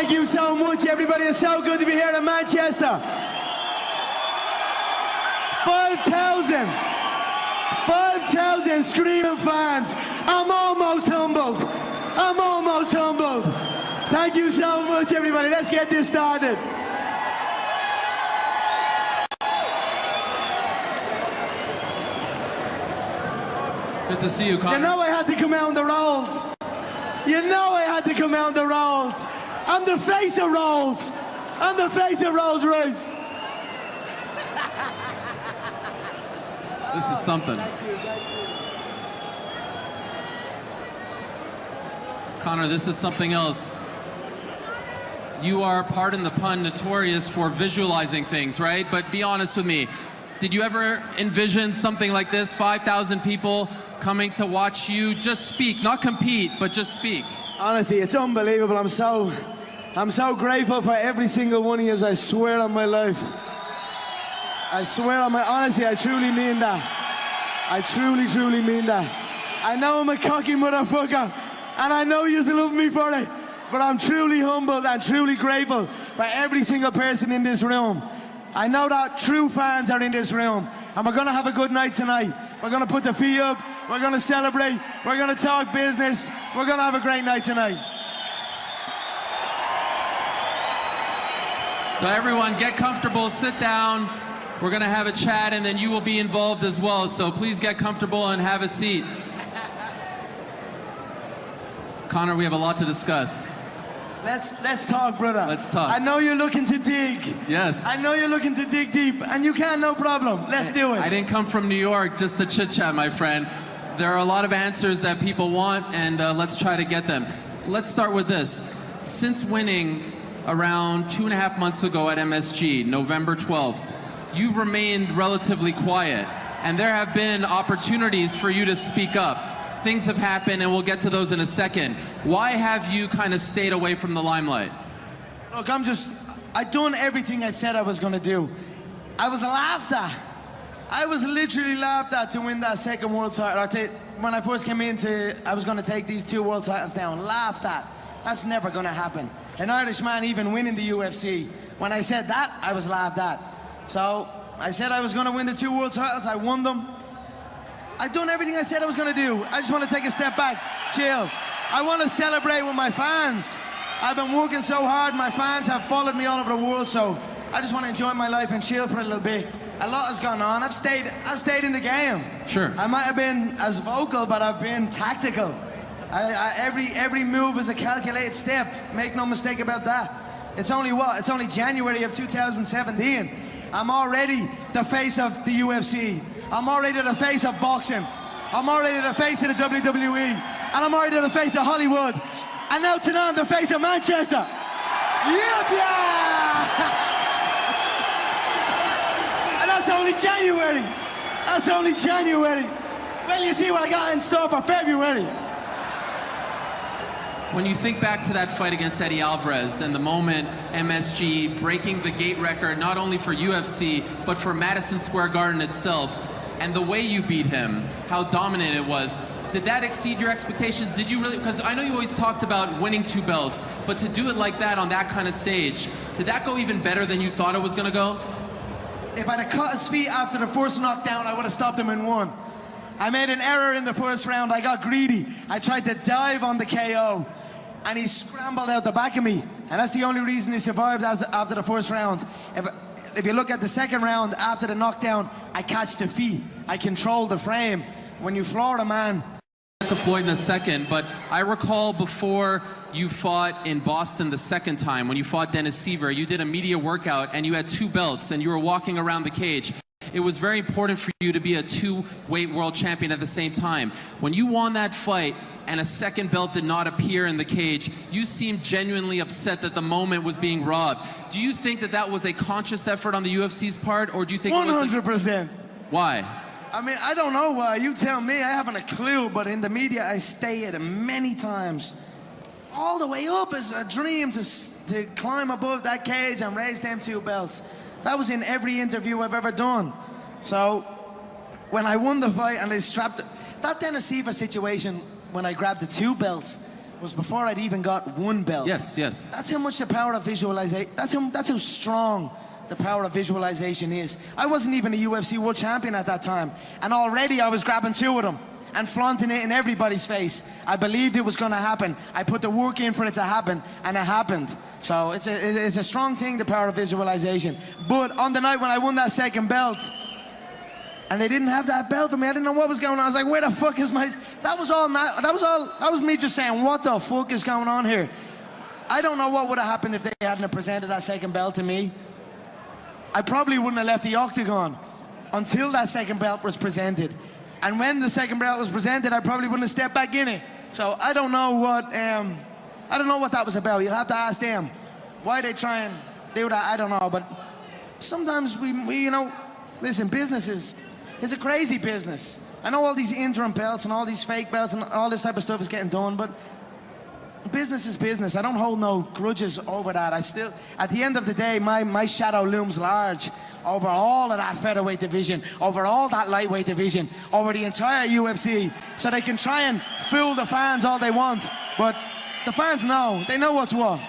Thank you so much, everybody. It's so good to be here in Manchester. 5,000 screaming fans. I'm almost humbled. I'm almost humbled. Thank you so much, everybody. Let's get this started. Good to see you, Conor. You know I had to come out on the rolls. You know I had to come out on the rolls. I'm the face of rolls. I'm the face of Rolls Royce. This is something. Thank you. Conor, this is something else. You are, pardon the pun, notorious for visualizing things, right? But be honest with me. Did you ever envision something like this? 5,000 people coming to watch you just speak, not compete, but just speak. Honestly, it's unbelievable. I'm so grateful for every single one of you. I swear on my life. I swear on my, honestly, I truly mean that. I truly mean that. I know I'm a cocky motherfucker, and I know you love me for it, but I'm truly humbled and truly grateful for every single person in this room. I know that true fans are in this room, and we're gonna have a good night tonight. We're gonna put the feet up, we're gonna celebrate, we're gonna talk business, we're gonna have a great night tonight. So everyone, get comfortable, sit down. We're gonna have a chat, and then you will be involved as well. So please get comfortable and have a seat. Conor, we have a lot to discuss. Let's talk, brother. Let's talk. I know you're looking to dig. Yes. I know you're looking to dig deep, and you can, no problem. Let's do it. I didn't come from New York just to chit-chat, my friend. There are a lot of answers that people want, and let's try to get them. Let's start with this. Since winning around 2.5 months ago at MSG, November 12th, you've remained relatively quiet, and there have been opportunities for you to speak up. Things have happened, and we'll get to those in a second. Why have you kind of stayed away from the limelight? Look, I've done everything I said I was gonna do. I was laughed at. I was literally laughed at to win that second world title. When I first came into, I was gonna take these 2 world titles down, laughed at. That's never gonna happen. An Irishman even winning the UFC. When I said that, I was laughed at. So I said I was gonna win the 2 world titles, I won them. I've done everything I said I was gonna do. I just wanna take a step back, chill. I wanna celebrate with my fans. I've been working so hard, my fans have followed me all over the world, so I just wanna enjoy my life and chill for a little bit. A lot has gone on, I've stayed in the game. Sure. I might have been as vocal, but I've been tactical. Every move is a calculated step, make no mistake about that. It's only January of 2017. I'm already the face of the UFC. I'm already the face of boxing. I'm already the face of the WWE. And I'm already the face of Hollywood. And now tonight I'm the face of Manchester. Yep, yeah! And that's only January. That's only January. Well, you see what I got in store for February. When you think back to that fight against Eddie Alvarez and the moment MSG breaking the gate record, not only for UFC, but for Madison Square Garden itself, and the way you beat him, how dominant it was, did that exceed your expectations? Did you really, because I know you always talked about winning 2 belts, but to do it like that on that kind of stage, did that go even better than you thought it was gonna go? If I'd have cut his feet after the first knockdown, I would have stopped him in 1. I made an error in the first round, I got greedy. I tried to dive on the KO, and he scrambled out the back of me. And that's the only reason he survived after the first round. If you look at the second round, after the knockdown, I catch the feet. I control the frame. When you floor a man. I'll get to Floyd in a second, but I recall before you fought in Boston the second time, when you fought Dennis Seaver, you did a media workout and you had 2 belts and you were walking around the cage. It was very important for you to be a 2-weight world champion at the same time. When you won that fight and a second belt did not appear in the cage, you seemed genuinely upset that the moment was being robbed. Do you think that that was a conscious effort on the UFC's part, or do you think 100%. Why? I mean, I don't know why. You tell me. I haven't a clue, but in the media, I stated many times. All the way up is a dream to climb above that cage and raise them 2 belts. That was in every interview I've ever done. So, when I won the fight and they strapped it, that Dennis Seaver situation, when I grabbed the 2 belts, was before I'd even got one belt. Yes, yes. That's how much the power of visualization, that's how strong the power of visualization is. I wasn't even a UFC world champion at that time, and already I was grabbing two of them and flaunting it in everybody's face. I believed it was gonna happen. I put the work in for it to happen, and it happened. So it's a strong thing, the power of visualization. But on the night when I won that second belt, and they didn't have that belt for me, I didn't know what was going on. I was like, where the fuck is my... That was me just saying, what the fuck is going on here? I don't know what would have happened if they hadn't have presented that second belt to me. I probably wouldn't have left the octagon until that second belt was presented. And when the second belt was presented, I probably wouldn't have stepped back in it. So I don't know what that was about. You'll have to ask them why they try and do that. I don't know, but sometimes we you know, listen, business it's a crazy business. I know all these interim belts and all these fake belts and all this type of stuff is getting done, but business is business. I don't hold no grudges over that. I still, at the end of the day, my shadow looms large over all of that featherweight division, over all that lightweight division, over the entire UFC, so they can try and fool the fans all they want, but the fans know. They know what's what.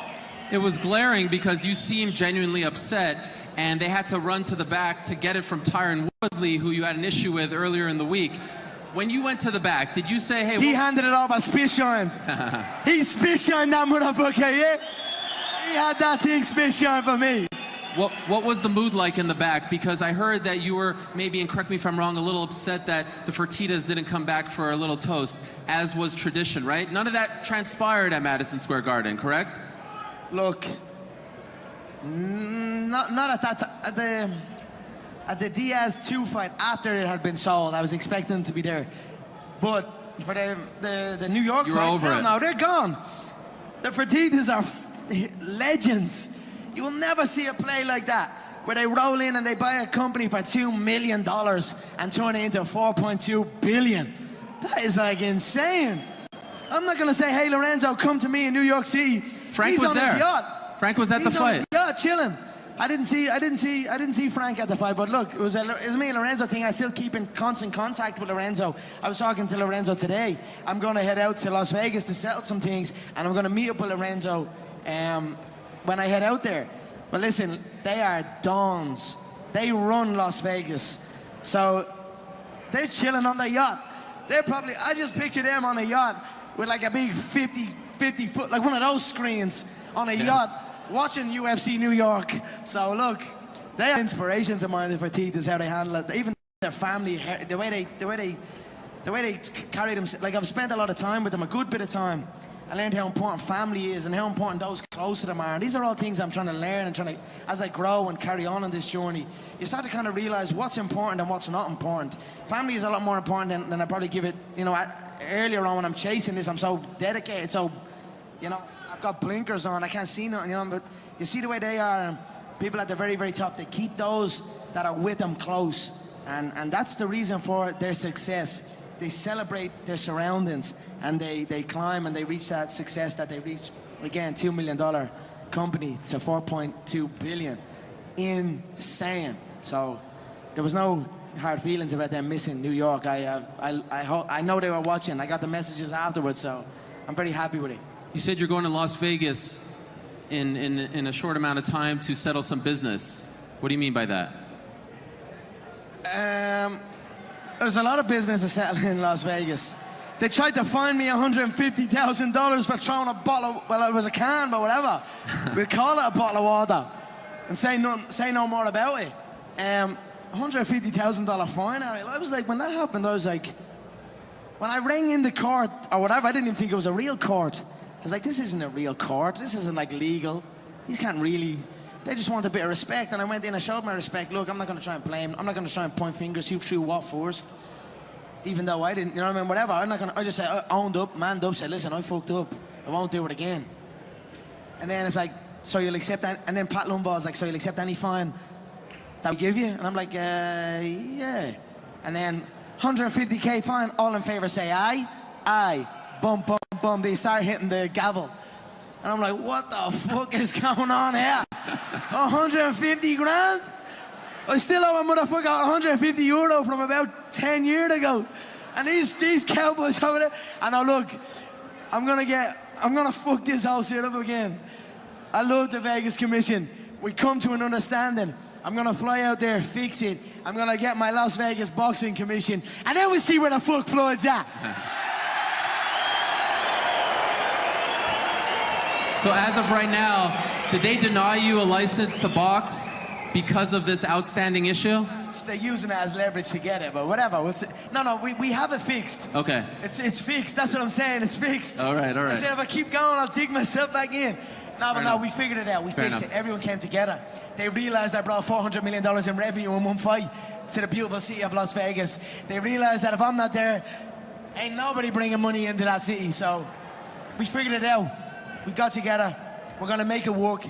It was glaring because you seemed genuinely upset, and they had to run to the back to get it from Tyron Woodley, who you had an issue with earlier in the week. When you went to the back, did you say, hey... He handed it off, I spit shined. He spit shined that motherfucker, yeah? He had that thing spit shine for me. What was the mood like in the back? Because I heard that you were, maybe, and correct me if I'm wrong, a little upset that the Fertittas didn't come back for a little toast, as was tradition, right? None of that transpired at Madison Square Garden, correct? Look, not at that time. At the Diaz 2 fight, after it had been sold, I was expecting them to be there. But for the New York you fight, were over it. No, they're gone. The Fertittas are legends. You will never see a play like that, where they roll in and they buy a company for $2 million and turn it into $4.2 billion. That is like insane. I'm not gonna say, hey Lorenzo, come to me in New York City. Frank He's was on there. His yacht. Frank was at the fight. He's on his yacht, chilling. I didn't see Frank at the fight, but look, it was me and Lorenzo thing. I still keep in constant contact with Lorenzo. I was talking to Lorenzo today. I'm going to head out to Las Vegas to settle some things, and I'm going to meet up with Lorenzo when I head out there. But listen, they are dons. They run Las Vegas. So they're chilling on their yacht. They're probably, I just picture them on a yacht with like a big 50 foot, like one of those screens on a yacht, watching UFC New York. So look, they are inspirations of mine, the Fertittas, how they handle it. Even their family, the way they carry them. Like, I've spent a lot of time with them, a good bit of time. I learned how important family is and how important those close to them are. And these are all things I'm trying to learn and trying to, as I grow and carry on this journey, you start to kind of realize what's important and what's not important. Family is a lot more important than I probably give it, you know, earlier on when I'm chasing this, I'm so dedicated, so, you know, I've got blinkers on, I can't see nothing, you know, but you see the way they are, and people at the very, very top, they keep those that are with them close. And that's the reason for their success. They celebrate their surroundings, and they climb and they reach that success that they reach. Again, $2 million company to $4.2 billion. Insane. So there was no hard feelings about them missing New York. I know they were watching. I got the messages afterwards, so I'm very happy with it. You said you're going to Las Vegas in a short amount of time to settle some business. What do you mean by that? There's a lot of business to settle in Las Vegas. They tried to fine me $150,000 for throwing a bottle of, well, it was a can, but whatever. We'll call it a bottle of water and say no more about it. $150,000 fine. I was like, when that happened, I was like, when I rang in the court or whatever, I didn't even think it was a real court. I was like, this isn't a real court. This isn't like legal. These can't really. They just want a bit of respect, and I went in and showed my respect. Look, I'm not going to try and blame. I'm not going to try and point fingers who threw what first, even though I didn't. You know what I mean? Whatever. I'm not going to. I just said, owned up, manned up, said, listen, I fucked up. I won't do it again. And then it's like, so you'll accept that? And then Pat Lumbaugh's like, so you'll accept any fine that we give you? And I'm like, yeah. And then 150K fine. All in favor say aye, aye. Bum, bum, bum. They start hitting the gavel. And I'm like, what the fuck is going on here? 150 grand? I still owe a motherfucker 150 euro from about 10 years ago. And these cowboys over there. And now look, I'm gonna fuck this whole shit up again. I love the Vegas Commission. We come to an understanding. I'm gonna fly out there, fix it. I'm gonna get my Las Vegas Boxing Commission, and then we see where the fuck Floyd's at. So as of right now, did they deny you a license to box because of this outstanding issue? They're using it as leverage to get it, but whatever. No, we have it fixed. Okay. It's fixed. That's what I'm saying. It's fixed. All right. I said if I keep going, I'll dig myself back in. No, we figured it out. We Fair fixed enough. it. Everyone came together. They realized I brought $400 million in revenue in one fight to the beautiful city of Las Vegas. They realized that if I'm not there, ain't nobody bringing money into that city. So we figured it out. We got together. We're gonna make it work.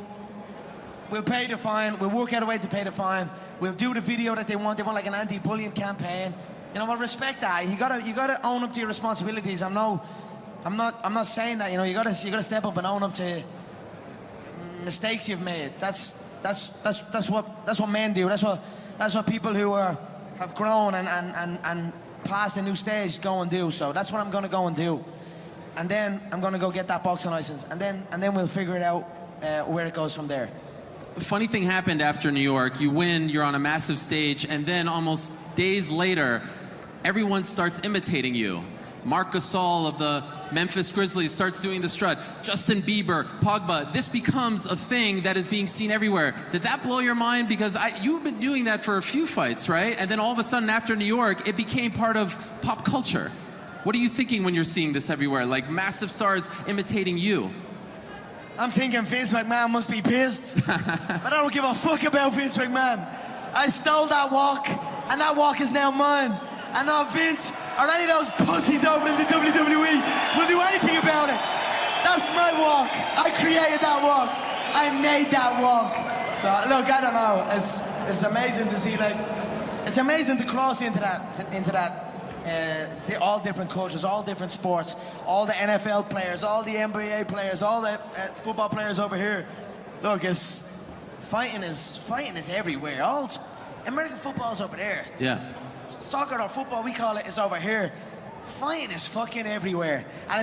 We'll pay the fine. We'll work out a way to pay the fine. We'll do the video that they want. They want like an anti-bullying campaign. You know, we'll respect that. You gotta own up to your responsibilities. I'm not saying that. You know, you gotta step up and own up to mistakes you've made. That's what men do. That's what people who have grown and passed a new stage go and do. So that's what I'm gonna go and do. And then I'm gonna go get that boxing license. And then we'll figure it out where it goes from there. Funny thing happened after New York. You win, you're on a massive stage, and then almost days later, everyone starts imitating you. Marc Gasol of the Memphis Grizzlies starts doing the strut. Justin Bieber, Pogba. This becomes a thing that is being seen everywhere. Did that blow your mind? Because you've been doing that for a few fights, right? And then all of a sudden after New York, it became part of pop culture. What are you thinking when you're seeing this everywhere? Like massive stars imitating you? I'm thinking Vince McMahon must be pissed. But I don't give a fuck about Vince McMahon. I stole that walk, and that walk is now mine. And now Vince or any of those pussies over in the WWE will do anything about it. That's my walk. I created that walk. I made that walk. So look, I don't know. It's amazing to see, like, it's amazing to cross into that. All different cultures, all different sports, all the NFL players, all the NBA players, all the football players over here. Look, fighting is everywhere. All American football's over there. Yeah. Soccer or football, we call it, is over here. Fighting is fucking everywhere, and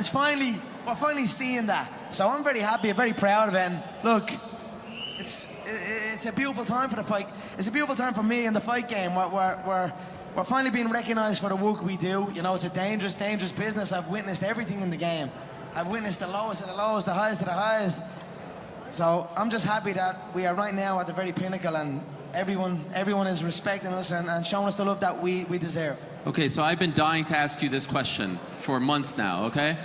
we're finally seeing that. So I'm very happy, very proud of it. And look, it's a beautiful time for the fight. It's a beautiful time for me in the fight game. We're finally being recognized for the work we do. You know, it's a dangerous, dangerous business. I've witnessed everything in the game. I've witnessed the lowest of the lowest, the highest of the highest. So I'm just happy that we are right now at the very pinnacle, and everyone is respecting us and showing us the love that we deserve. Okay, so I've been dying to ask you this question for months now, okay?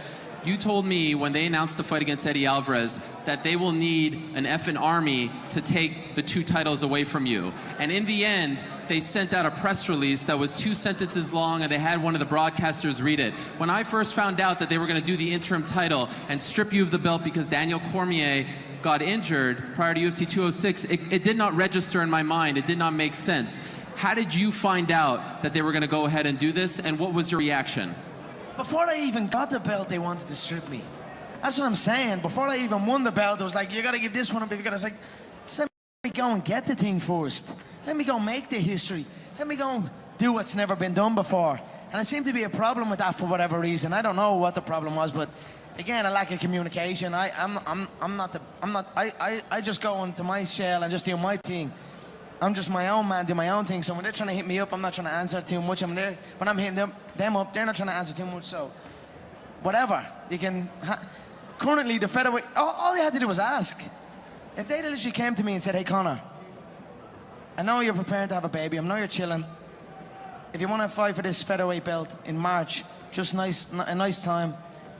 You told me when they announced the fight against Eddie Alvarez that they will need an effing army to take the 2 titles away from you. And in the end, they sent out a press release that was 2 sentences long, and they had one of the broadcasters read it. When I first found out that they were going to do the interim title and strip you of the belt because Daniel Cormier got injured prior to UFC 206, it did not register in my mind. It did not make sense. How did you find out that they were going to go ahead and do this, and what was your reaction? Before I even got the belt, they wanted to strip me. That's what I'm saying. Before I even won the belt, it was like, you gotta give this one a bit. I was like, just let me go and get the thing first. Let me go make the history. Let me go and do what's never been done before. And there seemed to be a problem with that for whatever reason. I don't know what the problem was, but again, a lack of communication. I just go into my shell and just do my thing. I'm just my own man, do my own thing. So when they're trying to hit me up, I'm not trying to answer too much. I'm there when I'm hitting them up, they're not trying to answer too much. So whatever, you can. Currently, the featherweight, all they had to do was ask. If they literally came to me and said, "Hey, Conor, I know you're preparing to have a baby. I know you're chilling. If you want to fight for this featherweight belt in March, just a nice time,"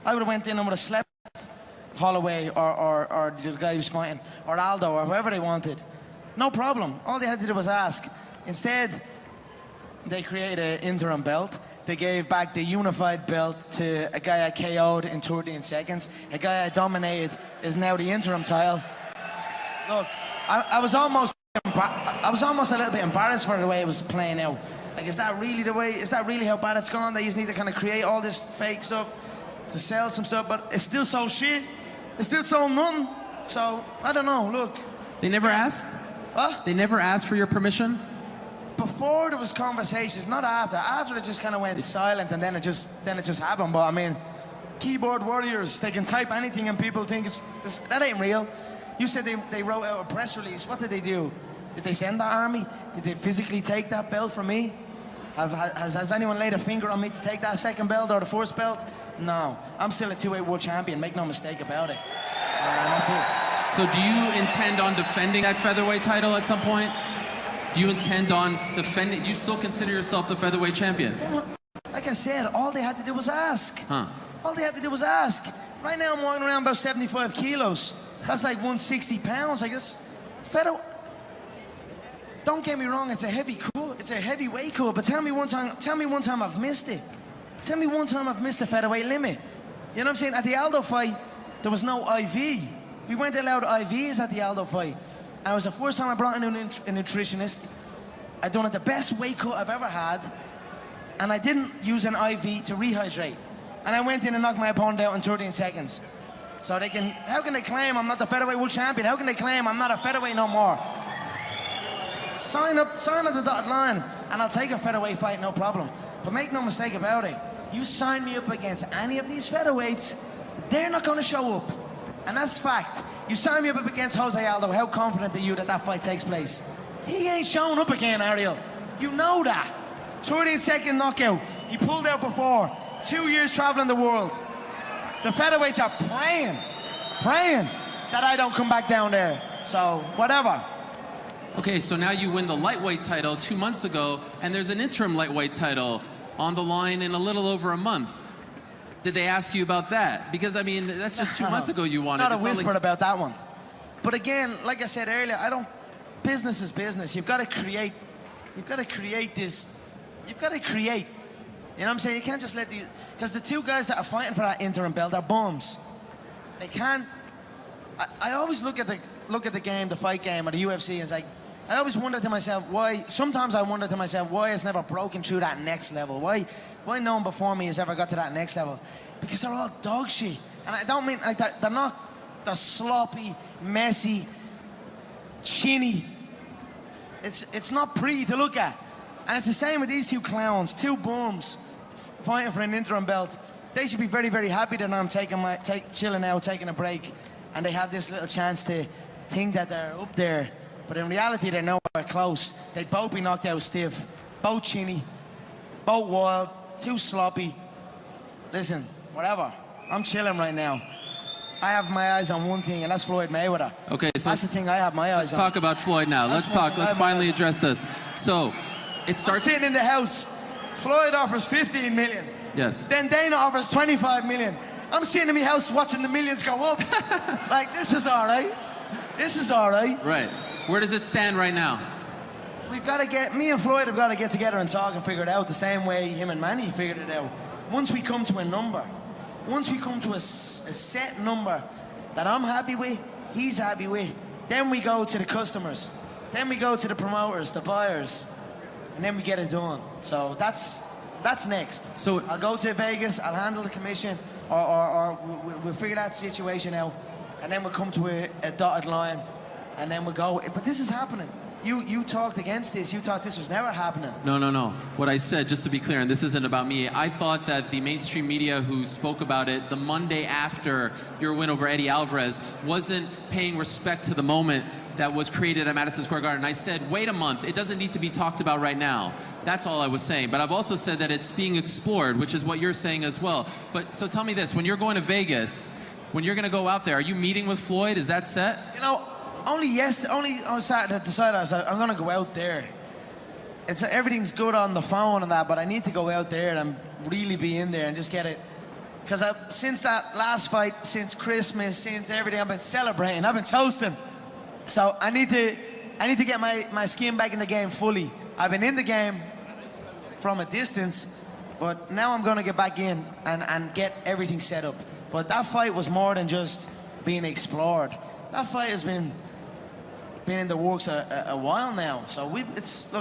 I would have went in and would have slept Holloway or the guy who's fighting, or Aldo, or whoever they wanted. No problem. All they had to do was ask. Instead, they created an interim belt. They gave back the unified belt to a guy I KO'd in 13 seconds. A guy I dominated is now the interim title. Look, I was almost a little bit embarrassed for the way it was playing out. Like, is that really how bad it's gone? They just need to kind of create all this fake stuff to sell some stuff, but it's still so shit. It's still so nothing. So, I don't know, look. They never asked? What? They never asked for your permission? Before there was conversations, not after. After it just kind of went silent, and then it just happened. But I mean, keyboard warriors. They can type anything and people think that ain't real. You said they wrote out a press release. What did they do? Did they send the army? Did they physically take that belt from me? Has anyone laid a finger on me to take that second belt or the first belt? No. I'm still a 2-weight world champion. Make no mistake about it. And that's it. So do you intend on defending that featherweight title at some point? Do you intend on defending? Do you still consider yourself the featherweight champion? Like I said, all they had to do was ask. Huh. All they had to do was ask. Right now I'm walking around about 75 kilos. That's like 160 pounds, I guess. Don't get me wrong, it's a heavy cut. It's a heavyweight cut, but tell me one time I've missed it. Tell me one time I've missed the featherweight limit. You know what I'm saying? At the Aldo fight, there was no IV. We weren't allowed IVs at the Aldo fight. And it was the first time I brought in a nutritionist. I done it the best weight cut I've ever had. And I didn't use an IV to rehydrate. And I went in and knocked my opponent out in 13 seconds. So how can they claim I'm not the featherweight world champion? How can they claim I'm not a featherweight no more? Sign up the dotted line, and I'll take a featherweight fight, no problem. But make no mistake about it, you sign me up against any of these featherweights, they're not going to show up. And that's fact. You sign me up against Jose Aldo, how confident are you that that fight takes place? He ain't showing up again, Ariel. You know that. 13-second knockout. He pulled out before. 2 years traveling the world. The featherweights are praying that I don't come back down there. So, whatever. Okay, so now you win the lightweight title 2 months ago, and there's an interim lightweight title on the line in a little over a month. Did they ask you about that? Because, I mean, that's just 2 months ago you won it. Not a whisper about that one. But again, like I said earlier, business is business. You've got to create this. You've got to create. You know what I'm saying? You can't just let these, because the two guys that are fighting for that interim belt are bums. They can't. I always look at the game, the fight game, or the UFC, and it's like, I always wonder to myself why. Sometimes I wonder to myself why it's never broken through that next level. Why no one before me has ever got to that next level? Because they're all dog shit, and I don't mean like that. They're sloppy, messy, chinny. It's not pretty to look at, and it's the same with these two clowns, two bums fighting for an interim belt. They should be very, very happy that I'm chilling out, taking a break, and they have this little chance to think that they're up there. But in reality, they're nowhere close. They'd both be knocked out stiff, both chinny, both wild, too sloppy. Listen, whatever. I'm chilling right now. I have my eyes on one thing, and that's Floyd Mayweather. Okay, so that's the thing I have my eyes on. Let's talk about Floyd now. Let's finally address this. So, it starts. I'm sitting in the house. Floyd offers 15 million. Yes. Then Dana offers 25 million. I'm sitting in my house watching the millions go up. Like, this is all right. This is all right. Right. Where does it stand right now? Me and Floyd have got to get together and talk and figure it out the same way him and Manny figured it out. Once we come to a number, once we come to a set number that I'm happy with, he's happy with, then we go to the customers. Then we go to the promoters, the buyers, and then we get it done. So that's next. So I'll go to Vegas, I'll handle the commission, or we'll figure that situation out, and then we'll come to a dotted line, and then we'll go. But this is happening. You talked against this. You thought this was never happening. No. What I said, just to be clear, and this isn't about me, I thought that the mainstream media who spoke about it the Monday after your win over Eddie Alvarez wasn't paying respect to the moment that was created at Madison Square Garden. I said, wait a month, it doesn't need to be talked about right now. That's all I was saying. But I've also said that it's being explored, which is what you're saying as well. But so tell me this, when you're going to Vegas, when you're going to go out there, are you meeting with Floyd? Is that set? You know, only on Saturday decided I said I'm gonna go out there. Everything's good on the phone and that, but I need to go out there and really be in there and just get it. Because since that last fight, since Christmas, since everything, I've been celebrating, I've been toasting. So I need to get my skin back in the game fully. I've been in the game from a distance, but now I'm gonna get back in and get everything set up. But that fight was more than just being explored. That fight has been in the works a while now. So look,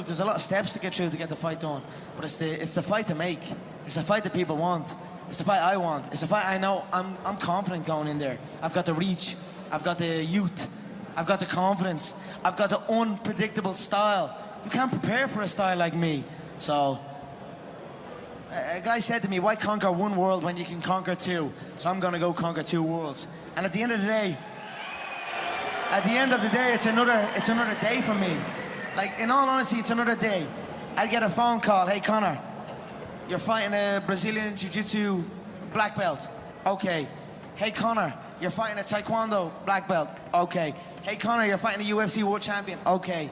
there's a lot of steps to get through to get the fight done. But it's the fight to make. It's the fight that people want. It's the fight I want. It's the fight I know I'm confident going in there. I've got the reach. I've got the youth. I've got the confidence. I've got the unpredictable style. You can't prepare for a style like me. So A guy said to me, why conquer one world when you can conquer two? So I'm gonna go conquer two worlds. And at the end of the day, it's another day for me. Like, in all honesty, it's another day. I get a phone call, hey Conor, you're fighting a Brazilian Jiu-Jitsu black belt. Okay. Hey Conor, you're fighting a Taekwondo black belt. Okay. Hey Conor, you're fighting a UFC world champion. Okay.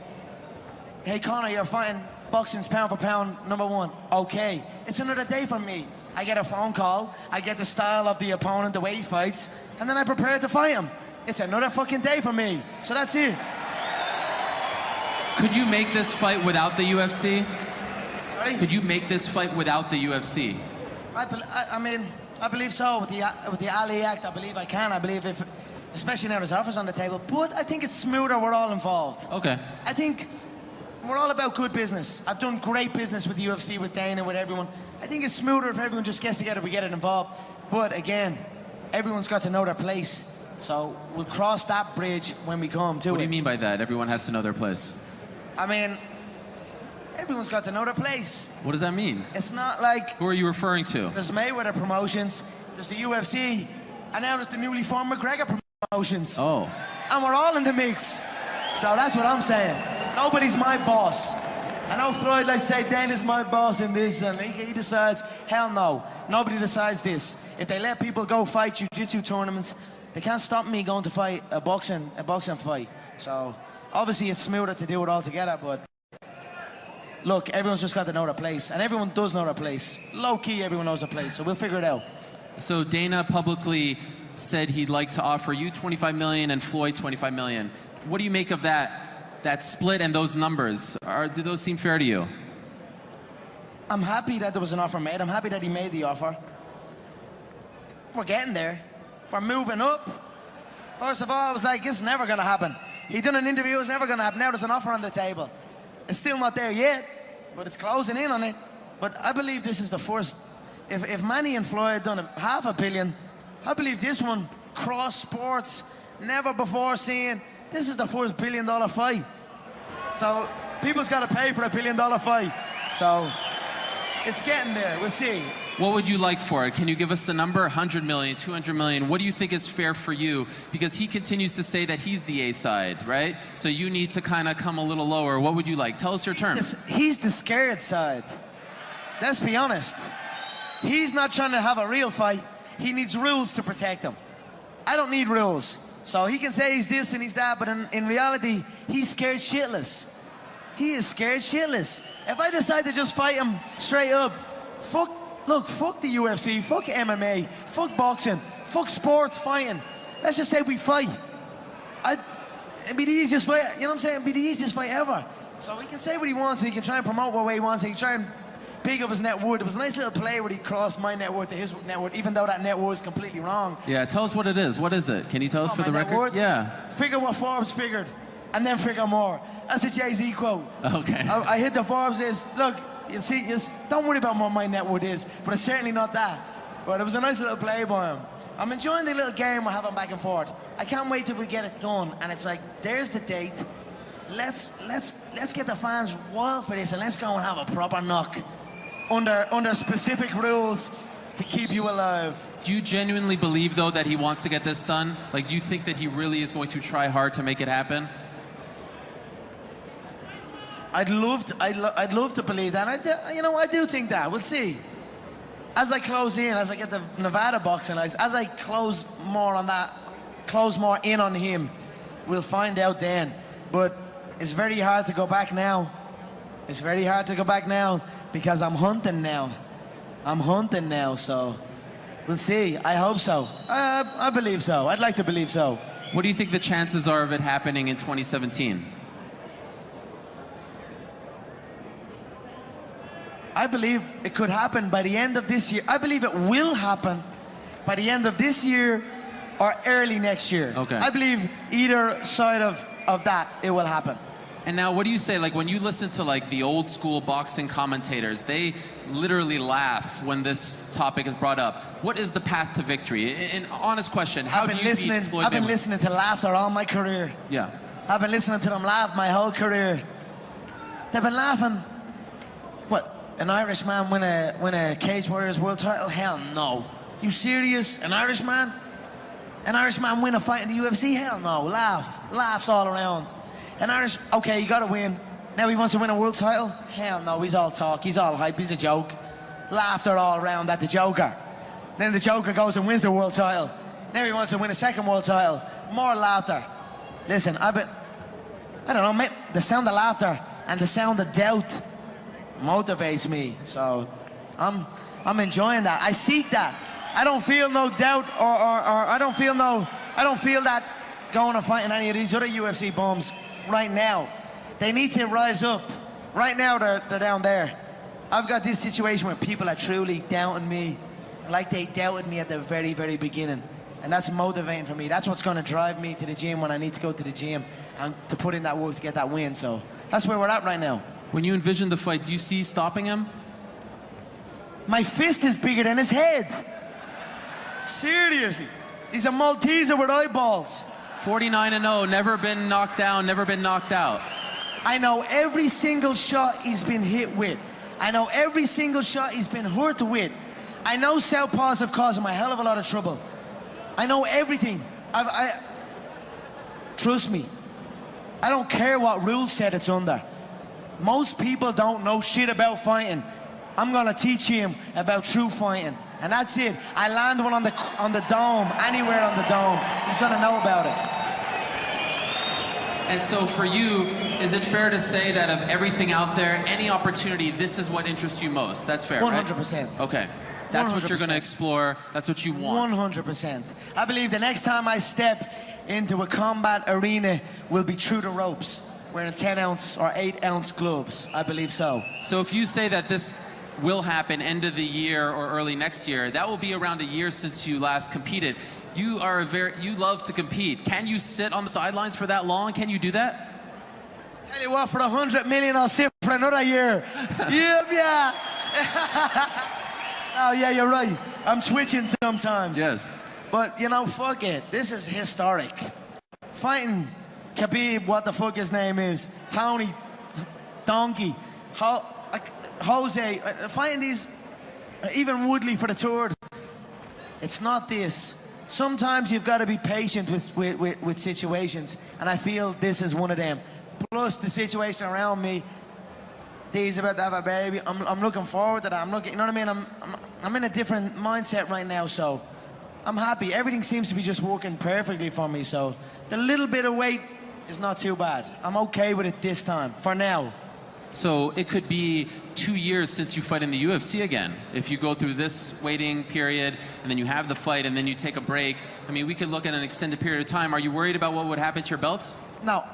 Hey Conor, you're fighting boxing's pound for pound #1. Okay. It's another day for me. I get a phone call, I get the style of the opponent, the way he fights, and then I prepare to fight him. It's another fucking day for me. So that's it. Could you make this fight without the UFC? Sorry? Could you make this fight without the UFC? I mean, I believe so. With the Ali Act, I believe I can. I believe if, especially now there's offers on the table, but I think it's smoother, we're all involved. Okay. I think we're all about good business. I've done great business with the UFC, with Dana, with everyone. I think it's smoother if everyone just gets together, we get it involved. But again, everyone's got to know their place. So we'll cross that bridge when we come to it. What do you mean by that? Everyone has to know their place. I mean, everyone's got to know their place. What does that mean? It's not like... Who are you referring to? There's Mayweather Promotions, there's the UFC, and now there's the newly formed McGregor Promotions. Oh. And we're all in the mix. So that's what I'm saying. Nobody's my boss. I know Floyd likes to say, Dana's my boss in this, and he decides. Hell no. Nobody decides this. If they let people go fight jiu-jitsu tournaments, they can't stop me going to fight a boxing fight. So obviously it's smoother to do it all together, but look, everyone's just got to know their place, and everyone does know their place. Low-key, everyone knows their place, so we'll figure it out. So Dana publicly said he'd like to offer you $25 million and Floyd $25 million. What do you make of that split and those numbers? Do those seem fair to you? I'm happy that there was an offer made. I'm happy that he made the offer. We're getting there. We're moving up. First of all, I was like, this is never gonna happen. He done an interview, it's never gonna happen. Now there's an offer on the table. It's still not there yet, but it's closing in on it. But I believe this is the first. If Manny and Floyd done $500 million, I believe this one, cross sports, never before seen. This is the first $1 billion fight. So people's got to pay for a $1 billion fight. So it's getting there. We'll see. What would you like for it? Can you give us a number? 100 million, 200 million? What do you think is fair for you? Because he continues to say that he's the A side, right? So you need to kind of come a little lower. What would you like? Tell us your terms. He's the scared side. Let's be honest. He's not trying to have a real fight. He needs rules to protect him. I don't need rules. So he can say he's this and he's that, but in reality, he's scared shitless. He is scared shitless. If I decide to just fight him straight up, fuck the UFC, fuck MMA, fuck boxing, fuck sports fighting. Let's just say we fight. It'd be the easiest fight, you know what I'm saying? It'd be the easiest fight ever. So he can say what he wants and he can try and promote what way he wants. He can try and pick up his net worth. It was a nice little play where he crossed my net worth to his net worth, even though that net worth is completely wrong. Yeah, tell us what it is. What is it? Can you tell us for the record? Worth? Yeah. Figure what Forbes figured, and then figure more. That's a Jay-Z quote. Okay. I hit the Forbes is, look, you see, don't worry about what my net worth is, but it's certainly not that. But it was a nice little play by him. I'm enjoying the little game we're having back and forth. I can't wait till we get it done, and it's like, there's the date. Let's get the fans wild for this, and let's go and have a proper knock. Under specific rules to keep you alive. Do you genuinely believe, though, that he wants to get this done? Like, do you think that he really is going to try hard to make it happen? I'd love to believe that. I do think that. We'll see. As I close in, as I get the Nevada boxing license, as I close more in on him, we'll find out then. But it's very hard to go back now. It's very hard to go back now because I'm hunting now. I'm hunting now, so we'll see. I hope so. I believe so. I'd like to believe so. What do you think the chances are of it happening in 2017? I believe it could happen by the end of this year. I believe it will happen by the end of this year or early next year. Okay. I believe either side of that, it will happen. And now, what do you say, like, when you listen to, like, the old school boxing commentators, they literally laugh when this topic is brought up. What is the path to victory? An honest question, how do you beat Floyd Mayweather? I've been listening to laughter all my career. Yeah. I've been listening to them laugh my whole career. They've been laughing, what, an Irishman win a Cage Warriors world title? Hell no. You serious? An Irishman? An Irishman win a fight in the UFC? Hell no. Laughs all around. Okay, you gotta win. Now he wants to win a world title? Hell no, he's all talk, he's all hype, he's a joke. Laughter all around at the Joker. Then the Joker goes and wins the world title. Now he wants to win a second world title. More laughter. Listen, I don't know, the sound of laughter and the sound of doubt motivates me. So I'm enjoying that. I seek that. I don't feel no doubt or I don't feel that going and fighting any of these other UFC bums right now. They need to rise up. Right now they're down there. I've got this situation where people are truly doubting me like they doubted me at the very, very beginning. And that's motivating for me. That's what's going to drive me to the gym when I need to go to the gym and to put in that work to get that win. So that's where we're at right now. When you envision the fight, do you see stopping him? My fist is bigger than his head. Seriously. He's a Malteser with eyeballs. 49-0, never been knocked down, never been knocked out. I know every single shot he's been hit with. I know every single shot he's been hurt with. I know southpaws have caused him a hell of a lot of trouble. I know everything. Trust me. I don't care what rule set it's under. Most people don't know shit about fighting. I'm gonna teach him about true fighting. And that's it. I land one on the dome, anywhere on the dome. He's gonna know about it. And so for you, is it fair to say that of everything out there, any opportunity, this is what interests you most? That's fair, 100%. Right? Okay. That's 100%. What you're going to explore. That's what you want. 100%. I believe the next time I step into a combat arena will be through the ropes, wearing 10-ounce or 8-ounce gloves. I believe so. So if you say that this will happen end of the year or early next year, that will be around a year since you last competed. You love to compete. Can you sit on the sidelines for that long? Can you do that? Tell you what, for 100 million, I'll sit for another year. Yeah. Oh yeah, you're right. I'm twitching sometimes. Yes. But you know, fuck it. This is historic. Fighting Khabib, what the fuck his name is, Tony, Donkey, Jose, fighting these, even Woodley for the third. It's not this. Sometimes you've got to be patient with situations, and I feel this is one of them. Plus the situation around me, Dee's about to have a baby. I'm looking forward to that. You know what I mean? I'm in a different mindset right now, so I'm happy. Everything seems to be just working perfectly for me, so the little bit of weight is not too bad. I'm okay with it this time, for now. So it could be 2 years since you fight in the UFC again. If you go through this waiting period, and then you have the fight, and then you take a break. I mean, we could look at an extended period of time. Are you worried about what would happen to your belts? No.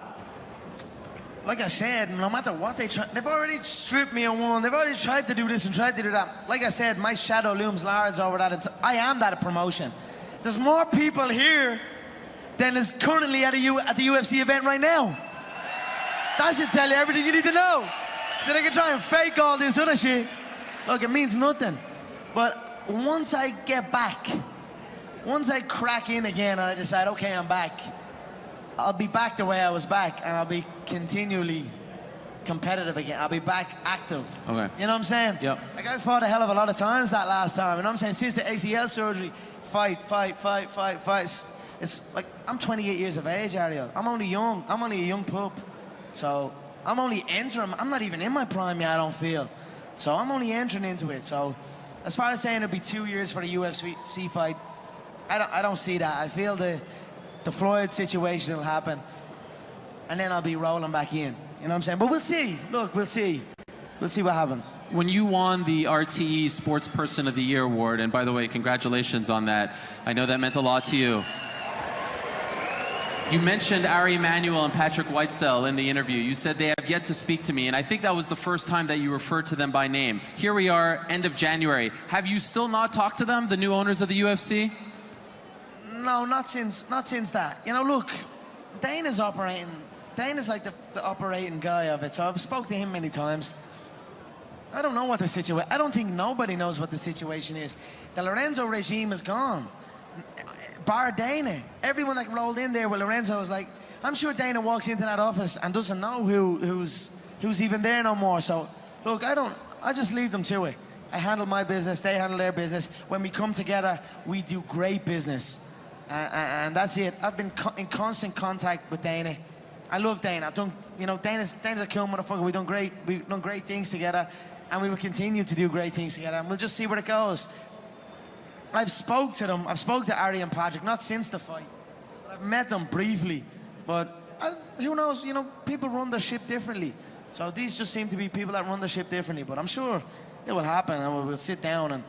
Like I said, no matter what they try, they've already stripped me of one. They've already tried to do this and tried to do that. Like I said, my shadow looms large over that. I am that promotion. There's more people here than is currently at the UFC event right now. That should tell you everything you need to know. So they can try and fake all this other shit. Look, it means nothing. But once I get back, once I crack in again and I decide, okay, I'm back, I'll be back the way I was back, and I'll be continually competitive again. I'll be back active. Okay. You know what I'm saying? Yep. Like, I fought a hell of a lot of times that last time. You know what I'm saying? Since the ACL surgery, fight. It's like, I'm 28 years of age, Ariel. I'm only young. I'm only a young pup. So I'm only entering. I'm not even in my prime yet, I don't feel. So I'm only entering into it. So as far as saying it'll be 2 years for the UFC fight, I don't see that. I feel the Floyd situation will happen, and then I'll be rolling back in. You know what I'm saying? But we'll see. Look, we'll see. We'll see what happens. When you won the RTE Sports Person of the Year award, and by the way, congratulations on that. I know that meant a lot to you. You mentioned Ari Emanuel and Patrick Whitesell in the interview. You said they have yet to speak to me, and I think that was the first time that you referred to them by name. Here we are, end of January. Have you still not talked to them, the new owners of the UFC? No, not since that. You know, look, Dana's operating. Dana's like the operating guy of it, so I've spoke to him many times. I don't know what the situation. I don't think nobody knows what the situation is. The Lorenzo regime is gone, bar Dana. Everyone that rolled in there with Lorenzo was like, I'm sure Dana walks into that office and doesn't know who's even there no more. So, look, I don't I just leave them to it. I handle my business, they handle their business. When we come together, we do great business. And that's it. I've been in constant contact with Dana. I love Dana. I've done, you know, Dana's a cool motherfucker. We've done great things together, and we will continue to do great things together, and we'll just see where it goes. I've spoke to them. I've spoke to Ari and Patrick, not since the fight, but I've met them briefly. But who knows? You know, people run their ship differently. So these just seem to be people that run their ship differently. But I'm sure it will happen, and we'll sit down, and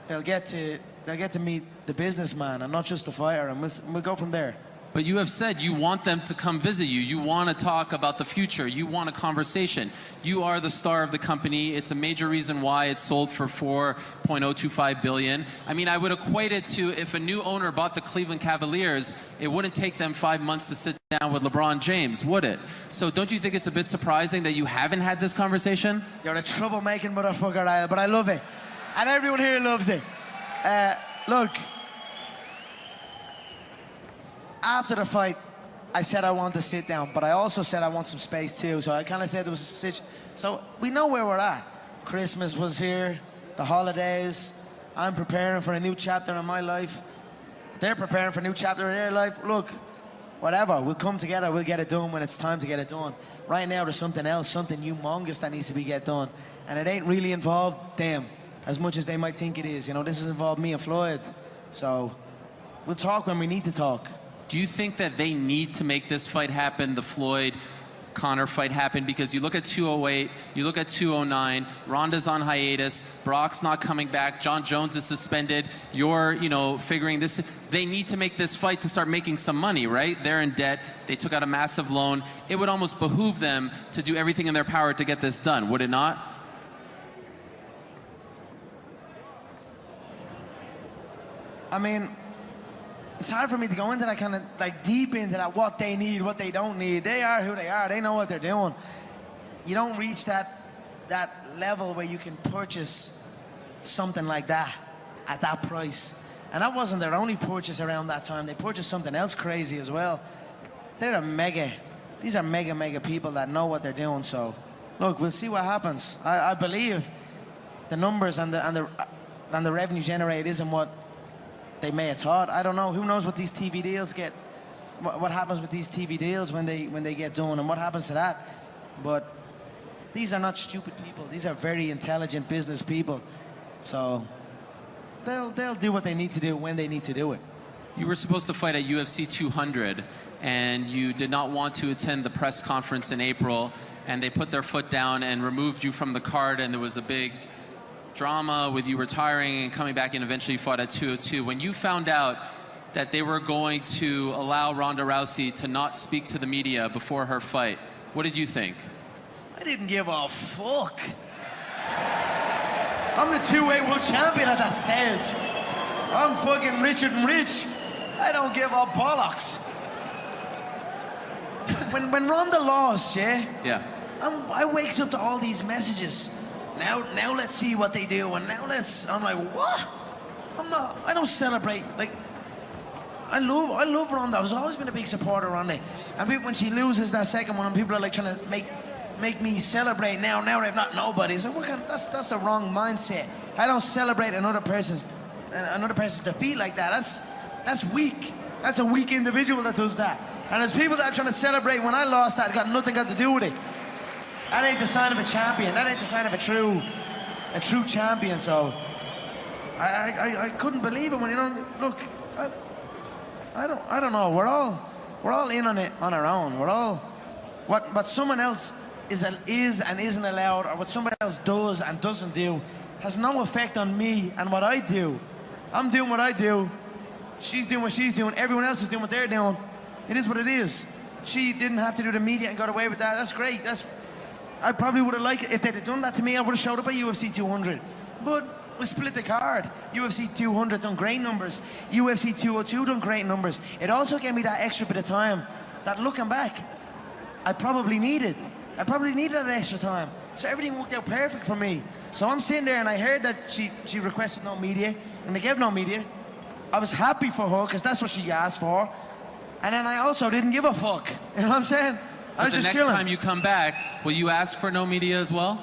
they'll get to meet the businessman and not just the fighter, and we'll go from there. But you have said you want them to come visit you. You want to talk about the future. You want a conversation. You are the star of the company. It's a major reason why it's sold for $4.025 billion. I mean, I would equate it to if a new owner bought the Cleveland Cavaliers, it wouldn't take them 5 months to sit down with LeBron James, would it? So don't you think it's a bit surprising that you haven't had this conversation? You're a troublemaking motherfucker, but I love it. And everyone here loves it. Look, after the fight, I said I want to sit down, but I also said I want some space too. So I kind of said there was a so we know where we're at. Christmas was here, the holidays. I'm preparing for a new chapter in my life. They're preparing for a new chapter in their life. Look, whatever, we'll come together, we'll get it done when it's time to get it done. Right now, there's something else, something humongous that needs to be get done. And it ain't really involved them as much as they might think it is. You know, this has involved me and Floyd. So we'll talk when we need to talk. Do you think that they need to make this fight happen, the Floyd-Conor fight happen? Because you look at 208, you look at 209, Ronda's on hiatus, Brock's not coming back, John Jones is suspended, you're, you know, figuring this. They need to make this fight to start making some money, right? They're in debt, they took out a massive loan. It would almost behoove them to do everything in their power to get this done, would it not? I mean, it's hard for me to go into that kind of, like, deep into that, what they need, what they don't need. They are who they are. They know what they're doing. You don't reach that level where you can purchase something like that at that price. And that wasn't their only purchase around that time. They purchased something else crazy as well. These are mega people that know what they're doing. So, look, we'll see what happens. I believe the numbers and the revenue generated isn't what they may have thought. I don't know. Who knows what these TV deals get? What happens with these TV deals when they get done, and what happens to that? But these are not stupid people. These are very intelligent business people. So they'll do what they need to do when they need to do it. You were supposed to fight at UFC 200, and you did not want to attend the press conference in April, and they put their foot down and removed you from the card, and there was a big drama with you retiring and coming back, and eventually you fought at 202. When you found out that they were going to allow Ronda Rousey to not speak to the media before her fight, what did you think? I didn't give a fuck. I'm the two-weight world champion at that stage. I'm fucking Richard and Rich. I don't give a bollocks. When Ronda lost, yeah, I wakes up to all these messages. Now let's see what they do, and I'm like, what? I don't celebrate. Like, I love Ronda. I've always been a big supporter of Ronda. And people, when she loses that second one, and people are like trying to make me celebrate now they've not nobody. So that's a wrong mindset. I don't celebrate another person's defeat like that. That's weak. That's a weak individual that does that. And there's people that are trying to celebrate when I lost that got nothing to do with it. That ain't the sign of a champion. That ain't the sign of a true champion. So I couldn't believe it when, you know, look, I don't know. We're all in on it on our own. We're all what someone else is and isn't allowed, or what somebody else does and doesn't do, has no effect on me and what I do. I'm doing what I do. She's doing what she's doing. Everyone else is doing what they're doing. It is what it is. She didn't have to do the media and got away with that. That's great. I probably would have liked it. If they'd have done that to me, I would have showed up at UFC 200. But we split the card. UFC 200 done great numbers. UFC 202 done great numbers. It also gave me that extra bit of time that, looking back, I probably needed. I probably needed that extra time. So everything worked out perfect for me. So I'm sitting there and I heard that she requested no media, and they gave no media. I was happy for her because that's what she asked for. And then I also didn't give a fuck. You know what I'm saying? I was just chilling. The next time you come back, will you ask for no media as well?